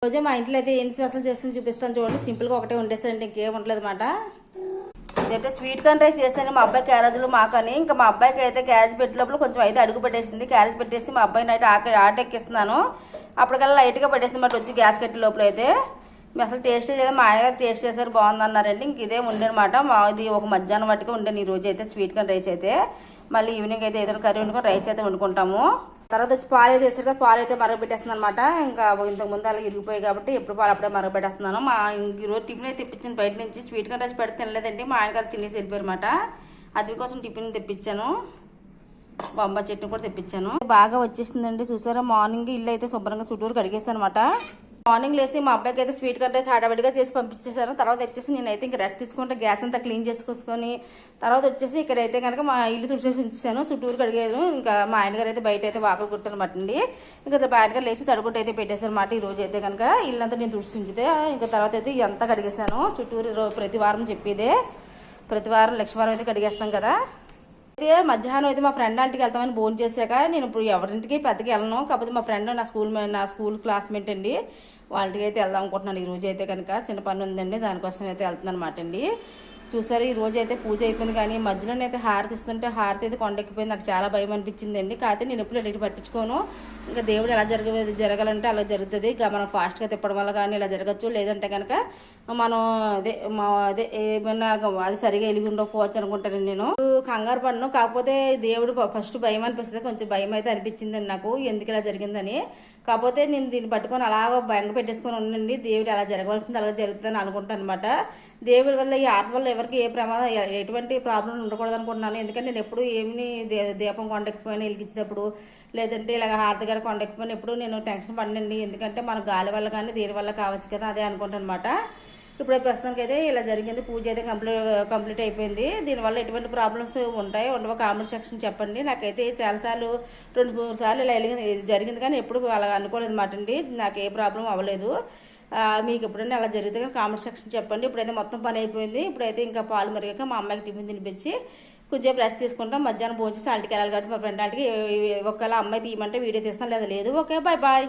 రోజు మా ఇంట్లో అయితే ఏం స్పెషల్ చేస్తుంది చూపిస్తాను చూడండి. సింపుల్గా ఒకటే ఉండేస్తానండి, ఇంకేం ఉండలేదు అనమాట. ఇదైతే స్వీట్ కార్న్ రైస్ చేస్తాను మా అబ్బాయి క్యారేజ్లో మాకని. ఇంకా మా అబ్బాయికి అయితే క్యారేజ్ పెట్టే లోపల కొంచెం అయితే అడుగు పెట్టేసింది. క్యారేజ్ పెట్టేసి మా అబ్బాయిని అయితే ఆట ఎక్కిస్తున్నాను. అప్పటికల్లా లైట్గా పెట్టేసింది మాట వచ్చి గ్యాస్ కట్టే లోపల అయితే. మేము అసలు టేస్ట్ చేయలేదు, మా ఆయన టేస్ట్ చేశారు, బాగుందన్నారండి. ఇంక ఇదే ఉండేనమాట. ఇది ఒక మధ్యాహ్నం మట్టుగా ఉండేది ఈ రోజు అయితే స్వీట్ కార్న్ రైస్ అయితే. మళ్ళీ ఈవినింగ్ అయితే ఏదైనా కర్రీ వండుకొని రైస్ అయితే వండుకుంటాము. తర్వాత వచ్చి పాలు అయితే వేసారు కదా, పాలు అయితే మరగబెట్టేస్తుంది అనమాట. ఇంకా ఇంతకుముందు అలా ఇరిగిపోయాయి కాబట్టి ఎప్పుడు పాలు అప్పుడే మరగబెట్టేస్తున్నాను. ఈరోజు టిఫిన్ అయితే తెప్పించాను బయట నుంచి. స్వీట్ కార్న్ రైస్ పెడితే తినలేదండి, మా ఆయన గారు తినేసి వెళ్ళిపోయారు అనమాట. అది కోసం టిఫిన్ తెప్పించాను, బొంబాయి చట్నీ కూడా తెప్పించాను. బాగా వచ్చేసిందండి చూసారా. మార్నింగ్ ఇల్లు అయితే శుభ్రంగా చుట్టూరు కడిగేసాను అనమాట. మార్నింగ్ లేసి మా అబ్బాయికి అయితే స్వీట్ కార్న్ రైస్ హడావిడిగా చేసి పంపించేసాను. తర్వాత వచ్చేసి నేనైతే ఇంకా రెస్ట్ తీసుకుంటే గ్యాస్ అంతా క్లీన్ చేసుకొని తర్వాత వచ్చేసి ఇక్కడైతే కనుక మా ఇల్లు తుడిచేసి ఉంచాను, చుట్టూరు కడిగాను. ఇంకా మా ఆయనగారు అయితే బయట అయితే వాకలు కుట్టారన్నమాట అండి. ఇంకా మా ఆయనగారు లేచి తడుగుంట అయితే పెట్టేశారు అన్నమాట. ఈ రోజు అయితే కనుక ఇల్లంతా నేను తుడిచించితే ఇంకా తర్వాత అయితే అంతా కడిగేశాను. చుట్టూరు ప్రతి వారం చెప్పేదే, ప్రతి వారం లక్షవారం అయితే కడిగేస్తాం కదా. అయితే మధ్యాహ్నం అయితే మా ఫ్రెండ్ ఆంటీకి వెళ్తామని ఫోన్ చేశాక నేను ఇప్పుడు ఎవరింటికి పెద్దకి వెళ్ళను. కాకపోతే మా ఫ్రెండ్ నా స్కూల్ క్లాస్మేట్ అండి, వాళ్ళకి అయితే వెళ్దాం అనుకుంటున్నాను. ఈ రోజు అయితే కనుక చిన్న పని ఉందండి, దానికోసం అయితే వెళ్తున్నాను అనమాట అండి. చూసారు ఈ రోజు అయితే పూజ అయిపోయింది, కానీ మధ్యలోనే అయితే హారతి ఇస్తుంటే హారతి అయితే కొండెక్కిపోయింది. నాకు చాలా భయం అనిపించిందండి. కాకపోతే నేను ఎప్పుడు ఎటు పట్టించుకోను. ఇంకా దేవుడు ఎలా జరగాలంటే అలా జరుగుతుంది. ఇక మనం ఫాస్ట్గా తిప్పడం వల్ల కానీ ఇలా జరగచ్చు, లేదంటే కనుక మనం అదే ఏమన్నా అది సరిగా వెలిగి ఉండకపోవచ్చు అనుకుంటాను. నేను కంగారు పడను, కాకపోతే దేవుడు ఫస్ట్ భయం అనిపిస్తుంది, కొంచెం భయం అయితే అనిపించిందండి నాకు, ఎందుకు ఇలా జరిగిందని. కాకపోతే నేను దీన్ని పట్టుకొని అలాగ భయంగా పెట్టేసుకొని ఉండండి, దేవుడు అలా జరగవలసింది అలా జరుగుతుందని అనుకుంటాను అనమాట. దేవుడి వల్ల ఈ ఆర్ట్ వల్ల ఎవరికి ఏ ప్రమాదం ఎటువంటి ప్రాబ్లం ఉండకూడదు అనుకుంటున్నాను. ఎందుకంటే నేను ఎప్పుడు ఏమి దీపం కొండెక్కిపోయినా వెలిగించేటప్పుడు, లేదంటే ఇలాగ హారతి గారు కొండెక్కిపోయినా ఎప్పుడు నేను టెన్షన్ పడినండి. ఎందుకంటే మన గాలి వల్ల కానీ దేని వల్ల కావచ్చు కదా, అదే అనుకుంటాను అనమాట. ఇప్పుడు ప్రస్తుతానికి అయితే ఇలా జరిగింది, పూజ అయితే కంప్లీట్ అయిపోయింది. దీనివల్ల ఎటువంటి ప్రాబ్లమ్స్ ఉంటాయి ఉండవో కామెంట్ సెక్షన్ చెప్పండి. నాకైతే చాలాసార్లు 2-3 సార్లు ఇలా జరిగింది, కానీ ఎప్పుడు అలా అనుకోలేదు అనమాట అండి. నాకు ఏ ప్రాబ్లం అవ్వలేదు. మీకు ఎప్పుడైనా అలా జరిగితే కామెంట్ సెక్షన్ చెప్పండి. ఇప్పుడైతే మొత్తం పని అయిపోయింది. ఇప్పుడైతే ఇంకా పాలు మరిగాక మా అమ్మాయికి టిఫిన్ తినిపించి కొంచెం రెస్ట్ తీసుకుంటాం. మధ్యాహ్నం భోజనం ఇంటికి వెళ్ళాలి కాబట్టి మా ఫ్రెండ్ ఆంటీకి ఒకవేళ అమ్మాయి తీయమంటే వీడియో తీస్తాను, లేదా లేదు. Okay, bye bye.